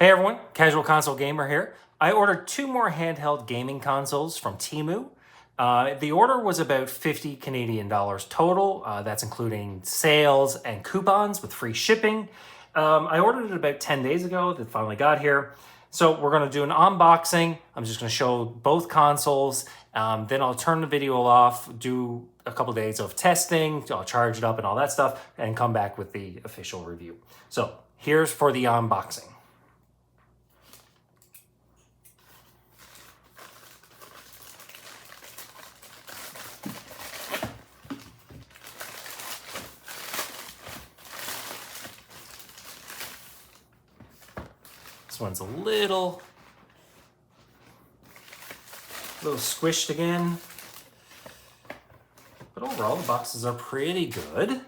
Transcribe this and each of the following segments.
Hey everyone, Casual Console Gamer here. I ordered 2 more handheld gaming consoles from Temu. The order was about 50 Canadian dollars total. That's including sales and coupons with free shipping. I ordered it about 10 days ago. That finally got here. So we're going to do an unboxing. I'm just going to show both consoles. Then I'll turn the video off, do a couple days of testing. I'll charge it up and all that stuff and come back with the official review. So here's for the unboxing. This one's a little squished again, but overall the boxes are pretty good.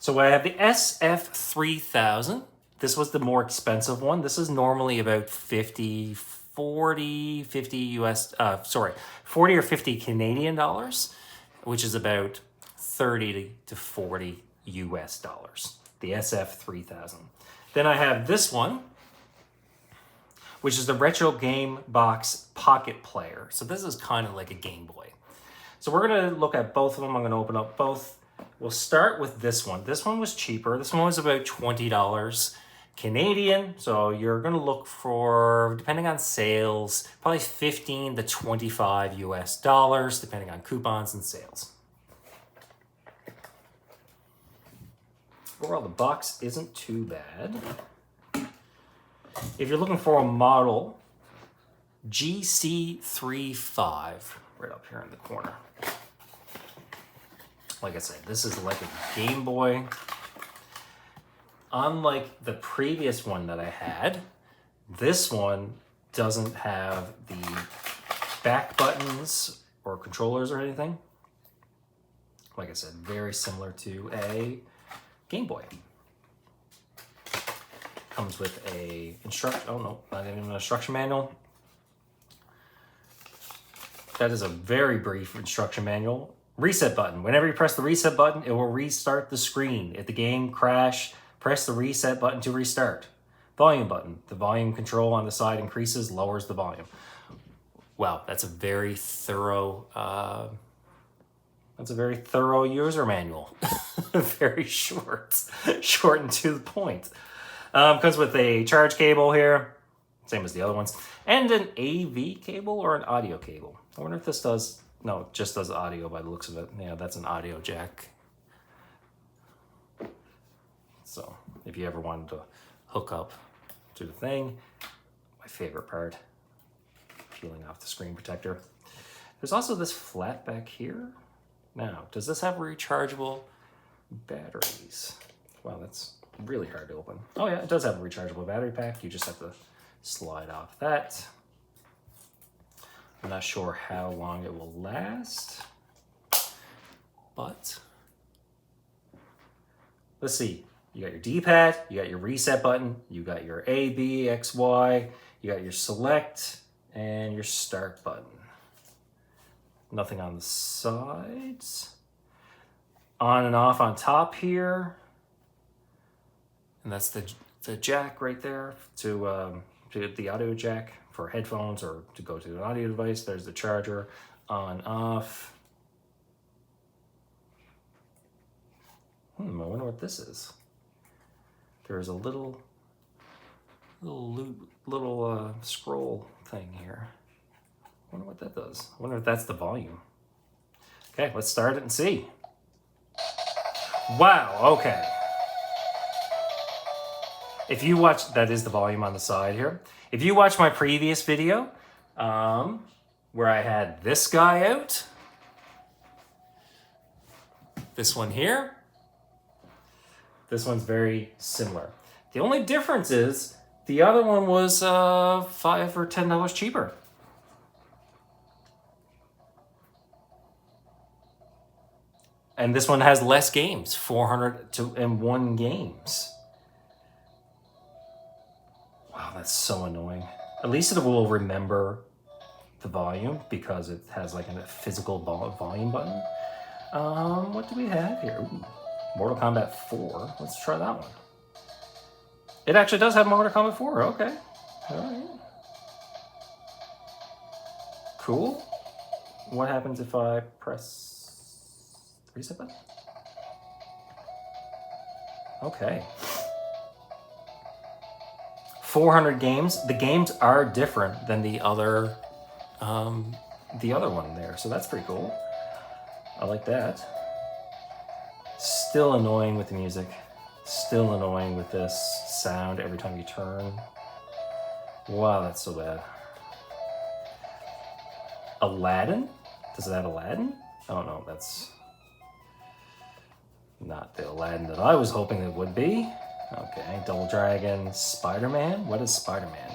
So I have the SF3000. This was the more expensive one. This is normally about 40 or 50 Canadian dollars, which is about 30 to 40 US dollars. The SF3000. Then I have this one, which is the Retro Game Box Pocket Player. So this is kind of like a Game Boy. So we're gonna look at both of them. I'm gonna open up both. We'll start with this one. This one was cheaper. This one was about $20 Canadian. So you're gonna look for, depending on sales, probably 15 to 25 US dollars, depending on coupons and sales. Overall, the box isn't too bad. If you're looking for a model, GC35, right up here in the corner. Like I said, this is like a Game Boy. Unlike the previous one that I had, this one doesn't have the back buttons or controllers or anything. Like I said, very similar to a Game Boy. Comes with a not even an instruction manual. That is a very brief instruction manual. Reset button. Whenever you press the reset button, it will restart the screen. If the game crashes, press the reset button to restart. Volume button. The volume control on the side increases, lowers the volume. Wow, that's a very thorough user manual. Very short and to the point. Comes with a charge cable here, same as the other ones, and an AV cable or an audio cable. I wonder if this does, no, it just does audio by the looks of it. Yeah, that's an audio jack. So if you ever wanted to hook up to the thing, my favorite part, peeling off the screen protector. There's also this flat back here. Now, does this have rechargeable batteries? Wow, that's really hard to open. Oh yeah, it does have a rechargeable battery pack. You just have to slide off that. I'm not sure how long it will last, but let's see. You got your D-pad, you got your reset button, you got your A, B, X, Y, you got your select, and your start button. Nothing on the sides. On and off on top here. And that's the jack right there to the audio jack for headphones or to go to an audio device. There's the charger, on, off. I wonder what this is. There's a little scroll thing here. I wonder what that does. I wonder if that's the volume. Okay, let's start it and see. Wow, okay. If you watch, that is the volume on the side here. If you watch my previous video, where I had this guy out, this one here, this one's very similar. The only difference is the other one was $5 or $10 cheaper. And this one has less games, 401 games. Wow, that's so annoying. At least it will remember the volume because it has like a physical volume button. What do we have here? Ooh, Mortal Kombat 4. Let's try that one. It actually does have Mortal Kombat 4. Okay. All right. Cool. What happens if I press the reset button? Okay. 400 games. The games are different than the other one there, so that's pretty cool. I like that. Still annoying with the music. Still annoying with this sound every time you turn. Wow, that's so bad. Aladdin? Does it have Aladdin? Oh no, that's not the Aladdin that I was hoping it would be. Okay, Double Dragon, Spider-Man? What is Spider-Man?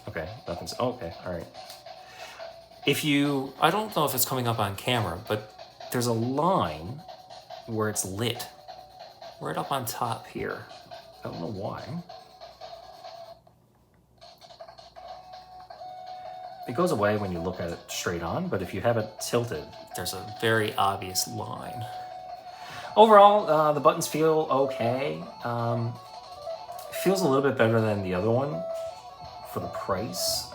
Okay, nothing's, okay, all right. I don't know if it's coming up on camera, but there's a line where it's lit. Right up on top here. I don't know why. It goes away when you look at it straight on, but if you have it tilted, there's a very obvious line. Overall, the buttons feel okay. It feels a little bit better than the other one for the price.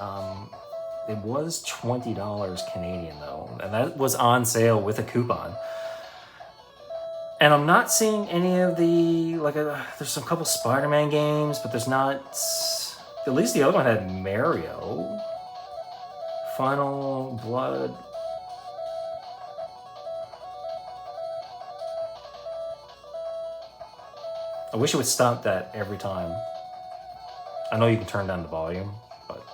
It was $20 Canadian though, and that was on sale with a coupon. And I'm not seeing any of the, there's a couple Spider-Man games, but there's not, at least the other one had Mario. Final Blood. I wish it would stop that every time. I know you can turn down the volume, but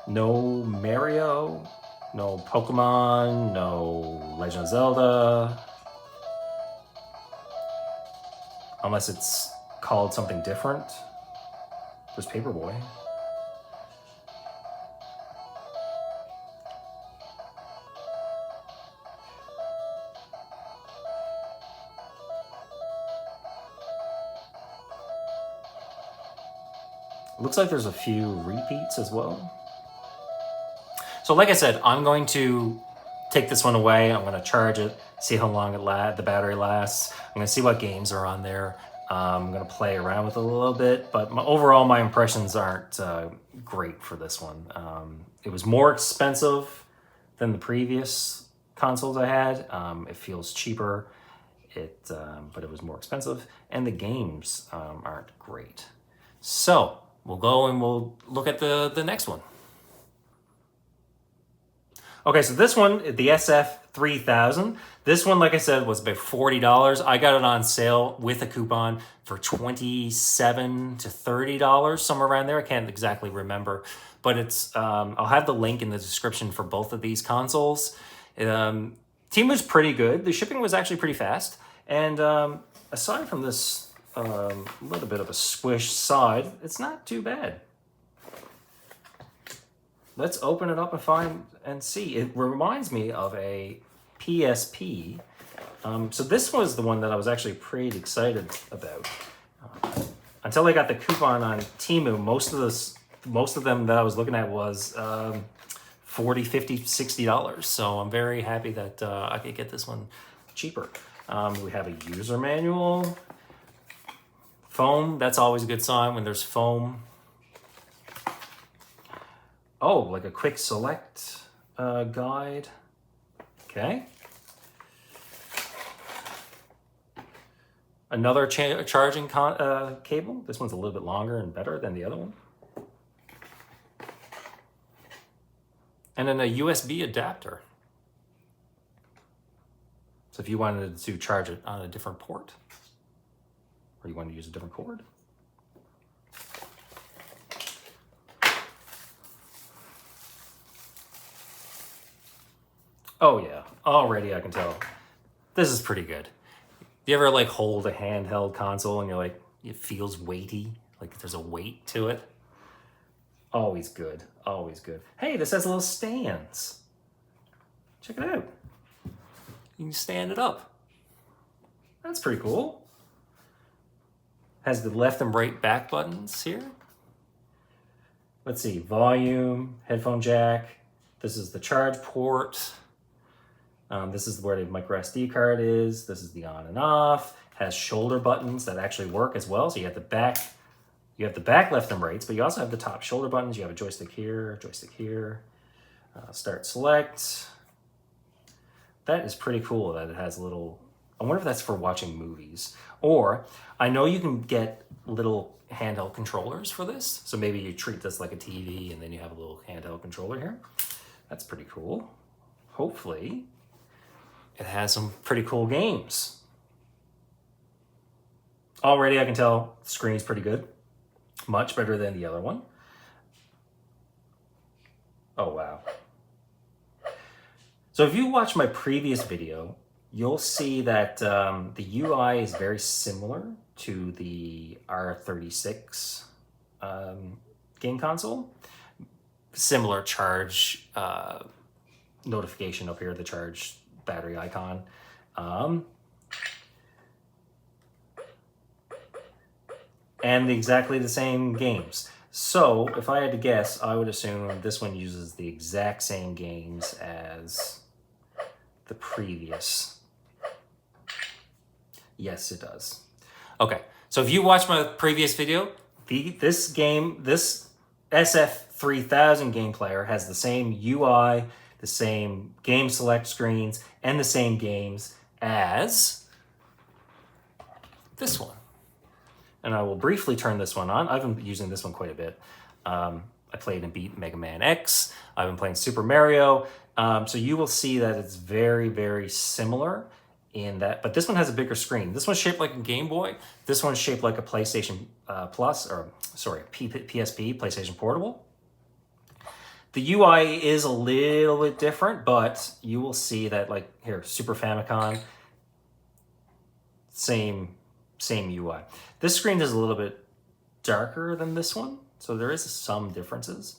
no Mario, no Pokemon, no Legend of Zelda. Unless it's called something different. There's Paperboy. Looks like there's a few repeats as well. So like I said, I'm going to take this one away. I'm going to charge it, see how long the battery lasts. I'm going to see what games are on there. I'm going to play around with it a little bit, but overall my impressions aren't great for this one. It was more expensive than the previous consoles I had. It feels cheaper, but it was more expensive, and the games aren't great. So we'll go and we'll look at the next one. Okay, so this one, the SF3000. This one, like I said, was about $40. I got it on sale with a coupon for $27 to $30, somewhere around there. I can't exactly remember, but it's. I'll have the link in the description for both of these consoles. Temu's pretty good. The shipping was actually pretty fast, and aside from this little bit of a squish side, it's not too bad. Let's open it up and find and see. It reminds me of a PSP. So this was the one that I was actually pretty excited about. Until I got the coupon on Temu, most of them that I was looking at was $40, $50, $60. So I'm very happy that I could get this one cheaper. We have a user manual. Foam, that's always a good sign when there's foam. Oh, like a quick select guide. Okay. Another charging cable. This one's a little bit longer and better than the other one. And then a USB adapter. So if you wanted to charge it on a different port, or you want to use a different cord. Oh yeah, already I can tell. This is pretty good. Do you ever like hold a handheld console and you're like, it feels weighty, like there's a weight to it? Always good, always good. Hey, this has little stands. Check it out. You can stand it up. That's pretty cool. Has the left and right back buttons here. Let's see, volume, headphone jack. This is the charge port. This is where the micro SD card is. This is the on and off. Has shoulder buttons that actually work as well. So you have the back left and rights, but you also have the top shoulder buttons. You have a joystick here, start select. That is pretty cool that it has a little, I wonder if that's for watching movies. Or I know you can get little handheld controllers for this. So maybe you treat this like a TV and then you have a little handheld controller here. That's pretty cool. Hopefully it has some pretty cool games. Already I can tell the screen's pretty good. Much better than the other one. Oh, wow. So if you watch my previous video, you'll see that the UI is very similar to the R36 game console. Similar charge notification up here, the charge battery icon. And exactly the same games. So if I had to guess, I would assume this one uses the exact same games as the previous. Yes, it does. Okay, so if you watched my previous video, this SF3000 game player has the same UI, the same game select screens, and the same games as this one. And I will briefly turn this one on. I've been using this one quite a bit. I played and beat Mega Man X. I've been playing Super Mario. So you will see that it's very, very similar in that, but this one has a bigger screen. This one's shaped like a Game Boy. This one's shaped like a PlayStation PSP, PlayStation Portable. The UI is a little bit different, but you will see that, like here, Super Famicom, same UI. This screen is a little bit darker than this one, so there is some differences,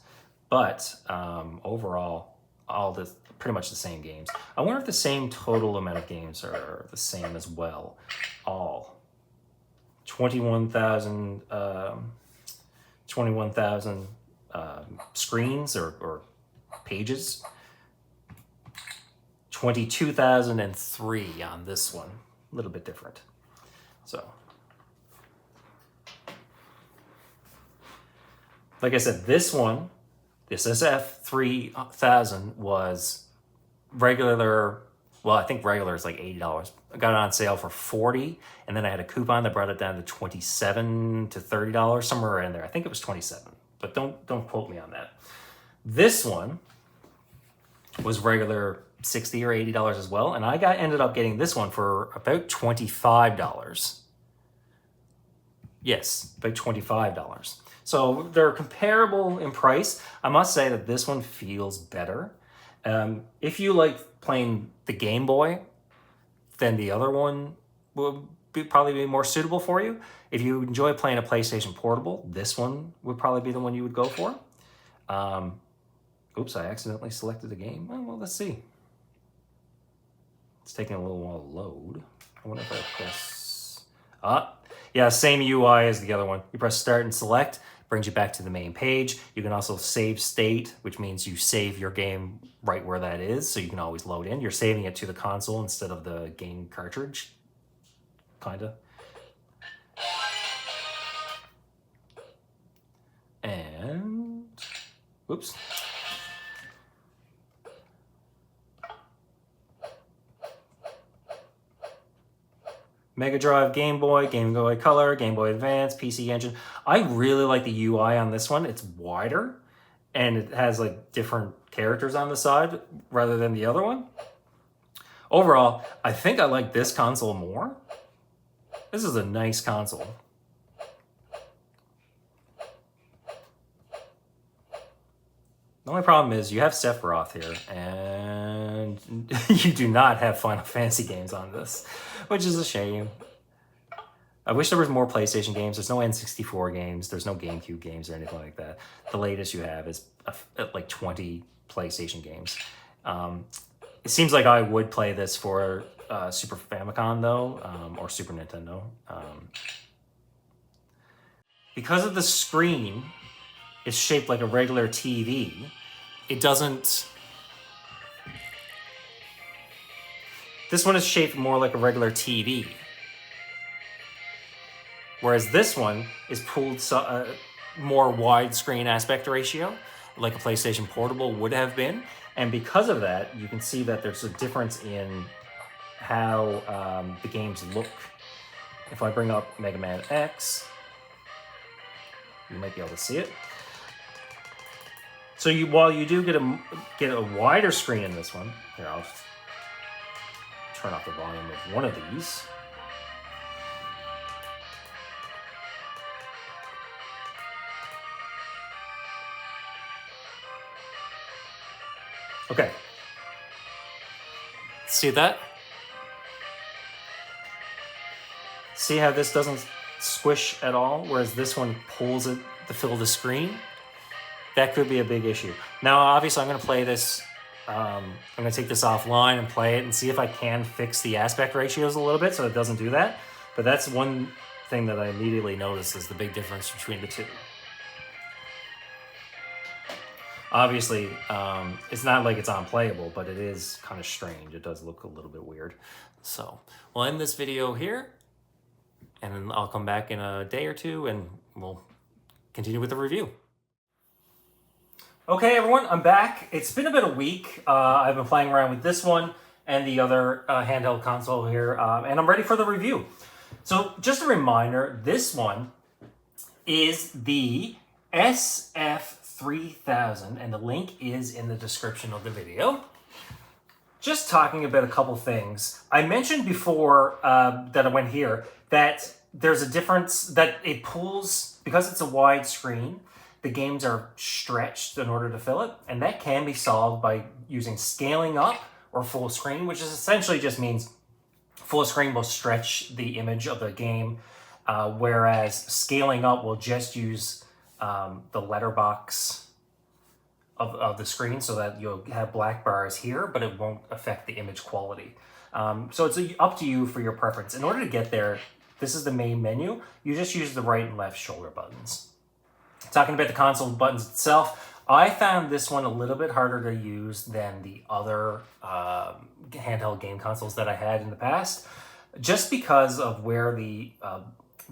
but overall, pretty much the same games. I wonder if the same total amount of games are the same as well. All 21,000 screens or pages. 22,003 on this one. A little bit different. So, like I said, this SF3000 was regular, well, I think regular is like $80. I got it on sale for $40, and then I had a coupon that brought it down to $27 to $30, somewhere in there. I think it was $27, but don't quote me on that. This one was regular $60 or $80 as well, and I ended up getting this one for about $25. Yes, about $25. So they're comparable in price. I must say that this one feels better. If you like playing the Game Boy, then the other one will probably be more suitable for you. If you enjoy playing a PlayStation Portable, this one would probably be the one you would go for. Oops, I accidentally selected the game. Well, let's see. It's taking a little while to load. I wonder if I press... yeah, same UI as the other one. You press start and select, brings you back to the main page. You can also save state, which means you save your game right where that is, so you can always load in. You're saving it to the console instead of the game cartridge, kinda. And, oops. Mega Drive, Game Boy Color, Game Boy Advance, PC Engine. I really like the UI on this one. It's wider, and it has like different characters on the side rather than the other one. Overall, I think I like this console more. This is a nice console. The only problem is you have Sephiroth here, and you do not have Final Fantasy games on this, which is a shame. I wish there was more PlayStation games. There's no N64 games. There's no GameCube games or anything like that. The latest you have is like 20 PlayStation games. It seems like I would play this for Super Famicom, though, or Super Nintendo. because of the screen is shaped like a regular TV, it doesn't... This one is shaped more like a regular TV. Whereas this one is pulled more widescreen aspect ratio, like a PlayStation Portable would have been. And because of that, you can see that there's a difference in how the games look. If I bring up Mega Man X, you might be able to see it. So while you do get a wider screen in this one, here, I'll just turn off the volume of one of these. Okay. See that? See how this doesn't squish at all, whereas this one pulls it to fill the screen? That could be a big issue. Now, obviously, I'm going to play this. I'm going to take this offline and play it and see if I can fix the aspect ratios a little bit so it doesn't do that. But that's one thing that I immediately noticed is the big difference between the two. Obviously, it's not like it's unplayable, but it is kind of strange. It does look a little bit weird. So we'll end this video here, and then I'll come back in a day or two, and we'll continue with the review. Okay, everyone, I'm back. It's been about a week. I've been playing around with this one and the other handheld console here, and I'm ready for the review. So just a reminder, this one is the SF3000, and the link is in the description of the video. Just talking about a couple things. I mentioned before that I went here that there's a difference that it pulls, because it's a wide screen, the games are stretched in order to fill it, and that can be solved by using scaling up or full screen, which is essentially just means full screen will stretch the image of the game, whereas scaling up will just use the letterbox of the screen so that you'll have black bars here, but it won't affect the image quality. So it's up to you for your preference. In order to get there, this is the main menu. You just use the right and left shoulder buttons. Talking about the console buttons itself, I found this one a little bit harder to use than the other handheld game consoles that I had in the past, just because of where the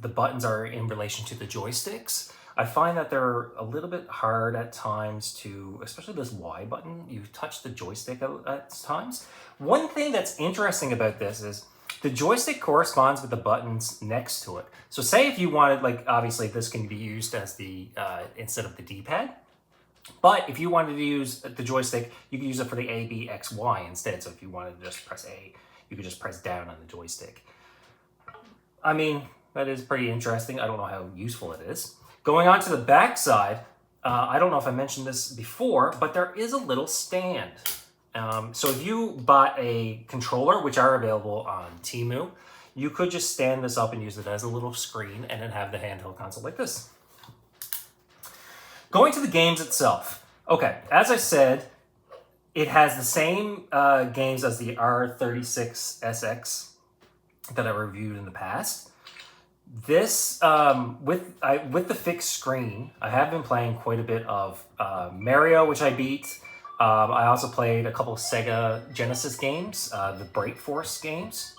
buttons are in relation to the joysticks. I find that they're a little bit hard at times to, especially this Y button, you touch the joystick at times. One thing that's interesting about this is the joystick corresponds with the buttons next to it. So say if you wanted, like, obviously this can be used as the, instead of the D-pad, but if you wanted to use the joystick, you could use it for the A, B, X, Y instead. So if you wanted to just press A, you could just press down on the joystick. I mean, that is pretty interesting. I don't know how useful it is. Going on to the back side, I don't know if I mentioned this before, but there is a little stand. So if you bought a controller, which are available on Temu, you could just stand this up and use it as a little screen and then have the handheld console like this. Going to the games itself. Okay, as I said, it has the same games as the R36SX that I reviewed in the past. This, with the fixed screen, I have been playing quite a bit of Mario, which I beat. I also played a couple of Sega Genesis games, the Bright Force games.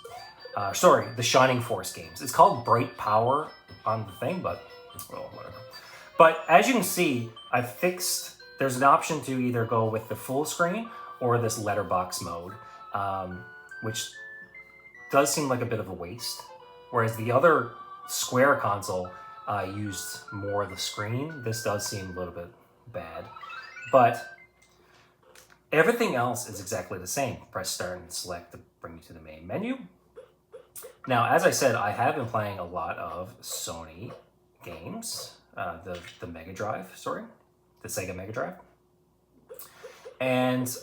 The Shining Force games. It's called Bright Power on the thing, but, well, whatever. But as you can see, there's an option to either go with the full screen or this letterbox mode, which does seem like a bit of a waste. Whereas the other Square console used more of the screen. This does seem a little bit bad, but everything else is exactly the same. Press start and select to bring you to the main menu. Now, as I said, I have been playing a lot of Sony games, the Sega Mega Drive. And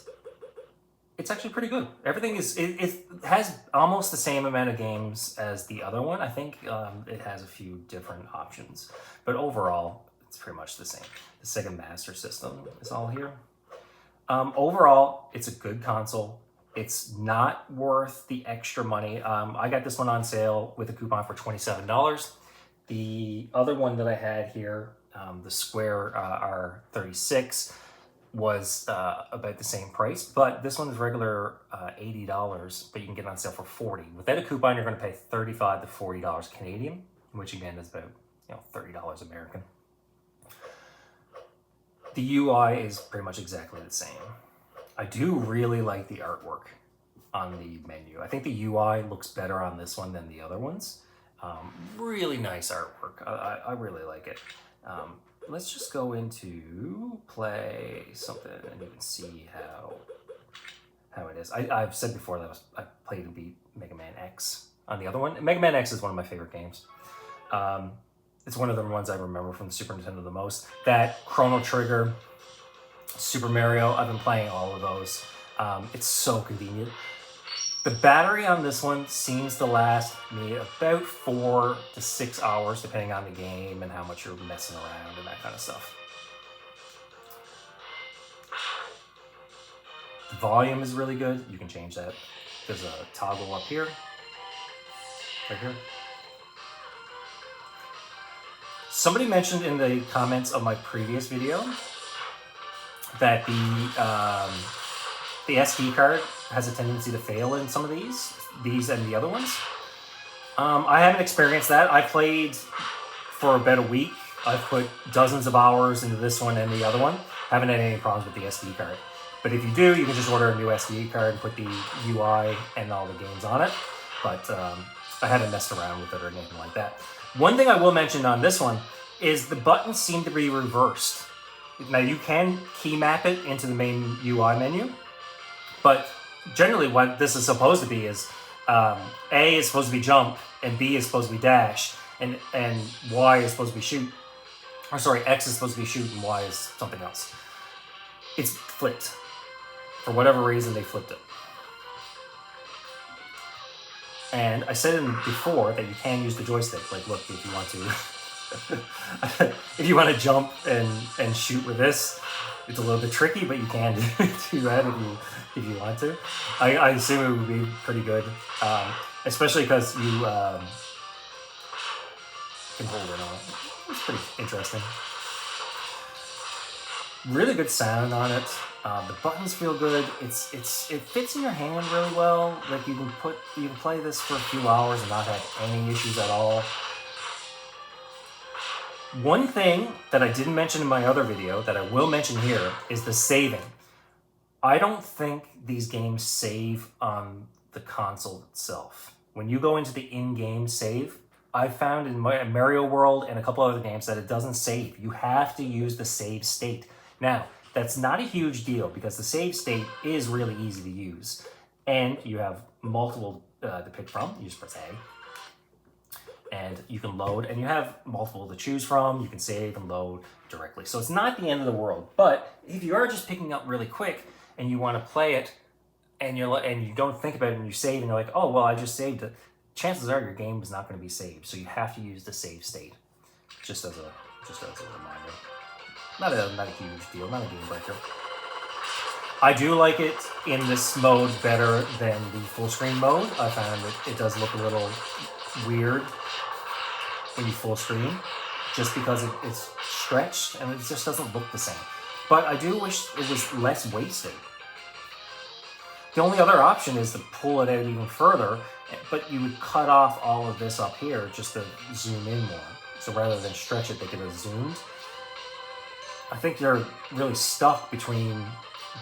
it's actually pretty good. Everything it has almost the same amount of games as the other one. I think it has a few different options, but overall, it's pretty much the same. The Sega Master System is all here. Overall, it's a good console. It's not worth the extra money. I got this one on sale with a coupon for $27. The other one that I had here, the Square R36, was about the same price, but this one's regular $80, but you can get it on sale for $40. Without a coupon, you're going to pay $35 to $40 Canadian, which again is about $30 American. The UI is pretty much exactly the same. I do really like the artwork on the menu. I think the UI looks better on this one than the other ones. Really nice artwork. I really like it. Let's just go into play something and you can see how it is. I've said before that I played and beat Mega Man X on the other one. Mega Man X is one of my favorite games. It's one of the ones I remember from the Super Nintendo the most. That, Chrono Trigger, Super Mario, I've been playing all of those. It's so convenient. The battery on this one seems to last me about 4 to 6 hours, depending on the game and how much you're messing around and that kind of stuff. The volume is really good. You can change that. There's a toggle up here, right here. Somebody mentioned in the comments of my previous video that the SD card has a tendency to fail in some of these and the other ones. I haven't experienced that. I played for about a week. I've put dozens of hours into this one and the other one. Haven't had any problems with the SD card. But if you do, you can just order a new SD card and put the UI and all the games on it. But I haven't messed around with it or anything like that. One thing I will mention on this one is the buttons seem to be reversed. Now you can key map it into the main UI menu, but generally what this is supposed to be is A is supposed to be jump, and B is supposed to be dash, and Y is supposed to be shoot. Or sorry, X is supposed to be shoot and Y is something else. It's flipped. For whatever reason, they flipped it. And I said before that you can use the joystick. Like, look, if you want to, if you want to jump and shoot with this, it's a little bit tricky, but you can do that if you want to. I assume it would be pretty good, especially because you can hold it on. It's pretty interesting. Really good sound on it. The buttons feel good. It fits in your hand really well. Like you can play this for a few hours and not have any issues at all. One thing that I didn't mention in my other video that I will mention here is the saving. I don't think these games save on the console itself. When you go into the in-game save, I found in Mario World and a couple other games that it doesn't save. You have to use the save state. Now, that's not a huge deal because the save state is really easy to use. And you have multiple to pick from. You just press A. And you can load, and you have multiple to choose from. You can save and load directly. So it's not the end of the world. But if you are just picking up really quick and you want to play it, and you don't think about it and you save and you're like, oh, well, I just saved it. Chances are your game is not going to be saved. So you have to use the save state. Just as a reminder. Not a huge deal, not a game breaker. I do like it in this mode better than the full screen mode. I found that it does look a little weird when you full screen, just because it's stretched and it just doesn't look the same. But I do wish it was less wasted. The only other option is to pull it out even further, but you would cut off all of this up here just to zoom in more. So rather than stretch it, they could have zoomed. I think you're really stuck between,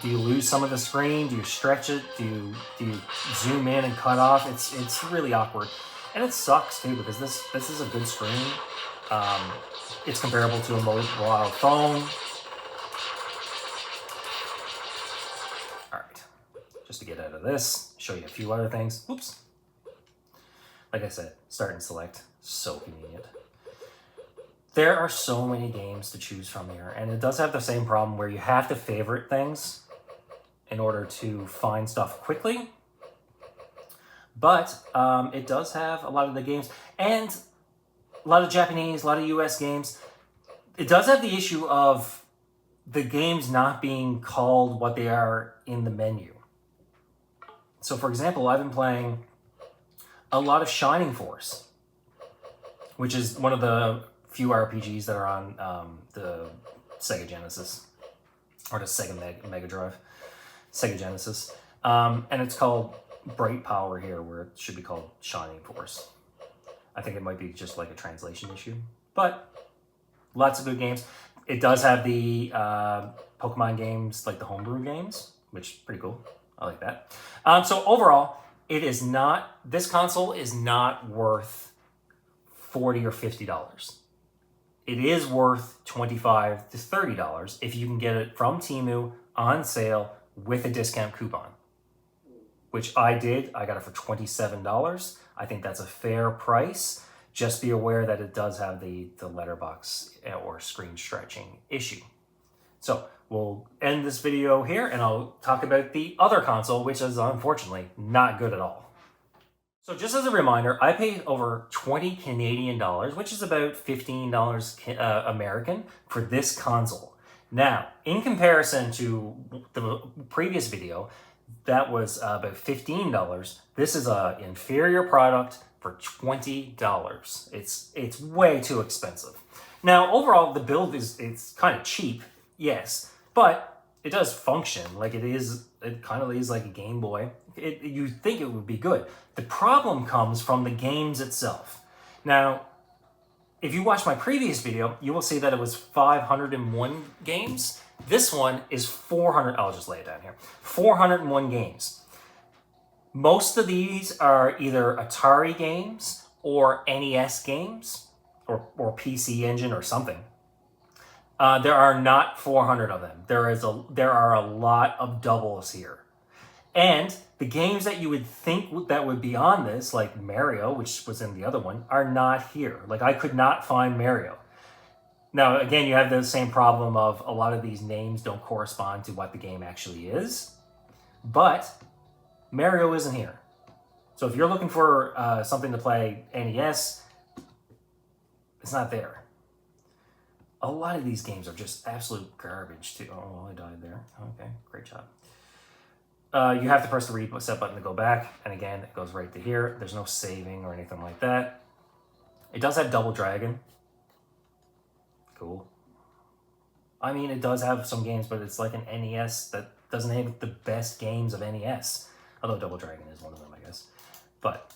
do you lose some of the screen? Do you stretch it? Do you zoom in and cut off? It's really awkward. And it sucks too, because this is a good screen. It's comparable to a mobile phone. All right, just to get out of this, show you a few other things. Oops. Like I said, start and select, so convenient. There are so many games to choose from here, and it does have the same problem where you have to favorite things in order to find stuff quickly. But it does have a lot of the games, and a lot of Japanese, a lot of US games. It does have the issue of the games not being called what they are in the menu. So for example, I've been playing a lot of Shining Force. which is one of the few RPGs that are on the Sega Genesis, or the Sega Mega Drive, Sega Genesis. And it's called Bright Power here, where it should be called Shining Force. I think it might be just like a translation issue, but lots of good games. It does have the Pokemon games, like the homebrew games, which is pretty cool. I like that. So overall, this console is not worth $40 or $50. It is worth $25 to $30 if you can get it from Temu on sale with a discount coupon, which I did. I got it for $27. I think that's a fair price. Just be aware that it does have the letterbox or screen stretching issue. So we'll end this video here, and I'll talk about the other console, which is unfortunately not good at all. So just as a reminder, I paid over 20 Canadian dollars, which is about $15 American, for this console. Now, in comparison to the previous video, that was about $15. This is an inferior product for $20. It's way too expensive. Now, overall, the build it's kind of cheap, yes, but it does function like it is. It kind of is like a Game Boy. You think it would be good. The problem comes from the games itself. Now, if you watch my previous video, you will see that it was 501 games. This one is 400. I'll just lay it down here. 401 games. Most of these are either Atari games or NES games or PC Engine or something. There are not 400 of them. There are a lot of doubles here. And the games that you would think that would be on this, like Mario, which was in the other one, are not here. Like, I could not find Mario. Now, again, you have the same problem of a lot of these names don't correspond to what the game actually is. But Mario isn't here. So if you're looking for something to play NES, it's not there. A lot of these games are just absolute garbage too. Oh, I died there. Okay, great job. You have to press the reset button to go back. And again, it goes right to here. There's no saving or anything like that. It does have Double Dragon. Cool. I mean, it does have some games, but it's like an NES that doesn't have the best games of NES. Although Double Dragon is one of them, I guess. But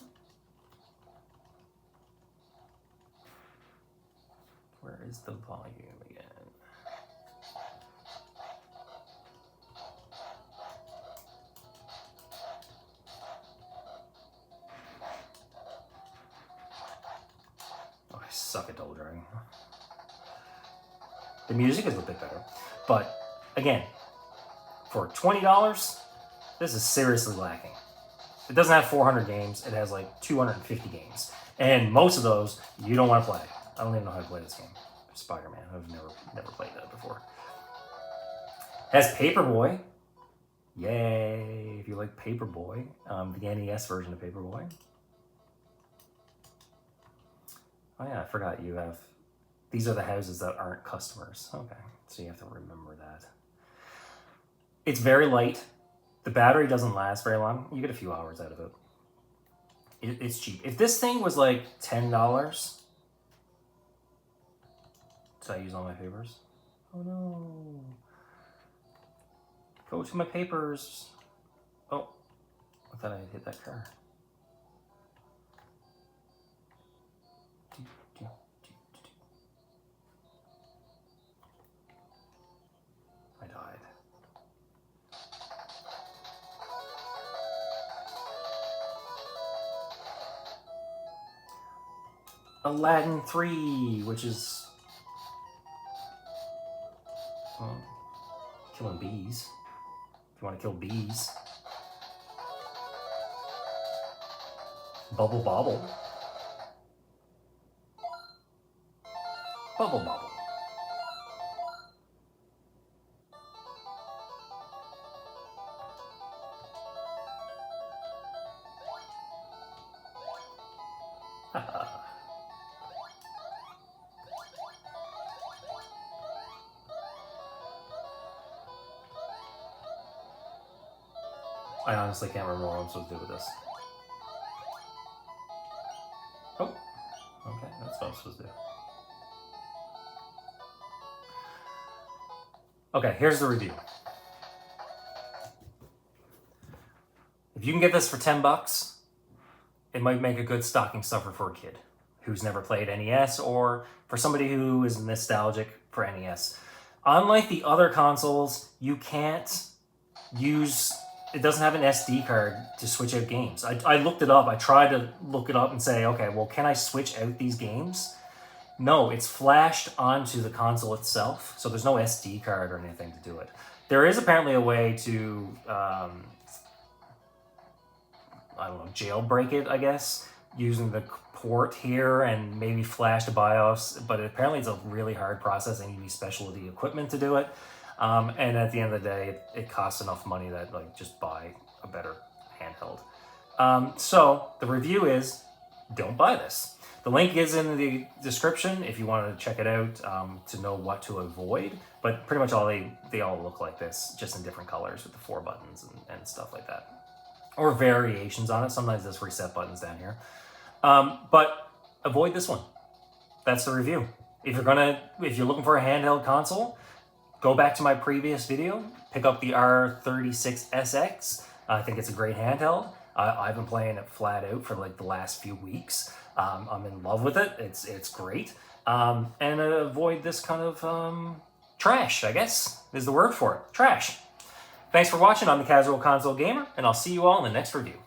where is the volume again? Oh, I suck at Double Dragon. The music is a bit better. But again, for $20, this is seriously lacking. It doesn't have 400 games. It has like 250 games. And most of those, you don't want to play. I don't even know how to play this game. Spider-Man. I've never played that before. It has Paperboy. Yay. If you like Paperboy. The NES version of Paperboy. Oh yeah, I forgot you have... These are the houses that aren't customers. Okay, so you have to remember that. It's very light. The battery doesn't last very long. You get a few hours out of it. It's cheap. If this thing was like $10... Did I use all my papers? Oh no. Go to my papers. Oh, I thought I had hit that car. I died. Aladdin 3, which is killing bees. If you want to kill bees. Bubble Bobble. Bubble Bobble. I honestly can't remember what I'm supposed to do with this. Oh, okay, that's fun. else was there. Okay, here's the review. If you can get this for $10, it might make a good stocking stuffer for a kid who's never played NES, or for somebody who is nostalgic for NES. Unlike the other consoles, you can't use, it doesn't have an SD card to switch out games. I looked it up. I tried to look it up and say, okay, well, can I switch out these games? No, it's flashed onto the console itself, so there's no SD card or anything to do it. There is apparently a way to, I don't know, jailbreak it, I guess, using the port here and maybe flash the BIOS, but apparently it's a really hard process and you need specialty equipment to do it. And at the end of the day, it costs enough money that, like, just buy a better handheld. So the review is, don't buy this. The link is in the description if you want to check it out to know what to avoid. But pretty much they all look like this, just in different colors with the 4 buttons and stuff like that. Or variations on it. Sometimes there's reset buttons down here. But avoid this one. That's the review. If you're looking for a handheld console, go back to my previous video. Pick up the R36SX. I think it's a great handheld. I've been playing it flat out for like the last few weeks. I'm in love with it. It's great. And avoid this kind of trash, I guess, is the word for it. Trash. Thanks for watching. I'm the Casual Console Gamer, and I'll see you all in the next review.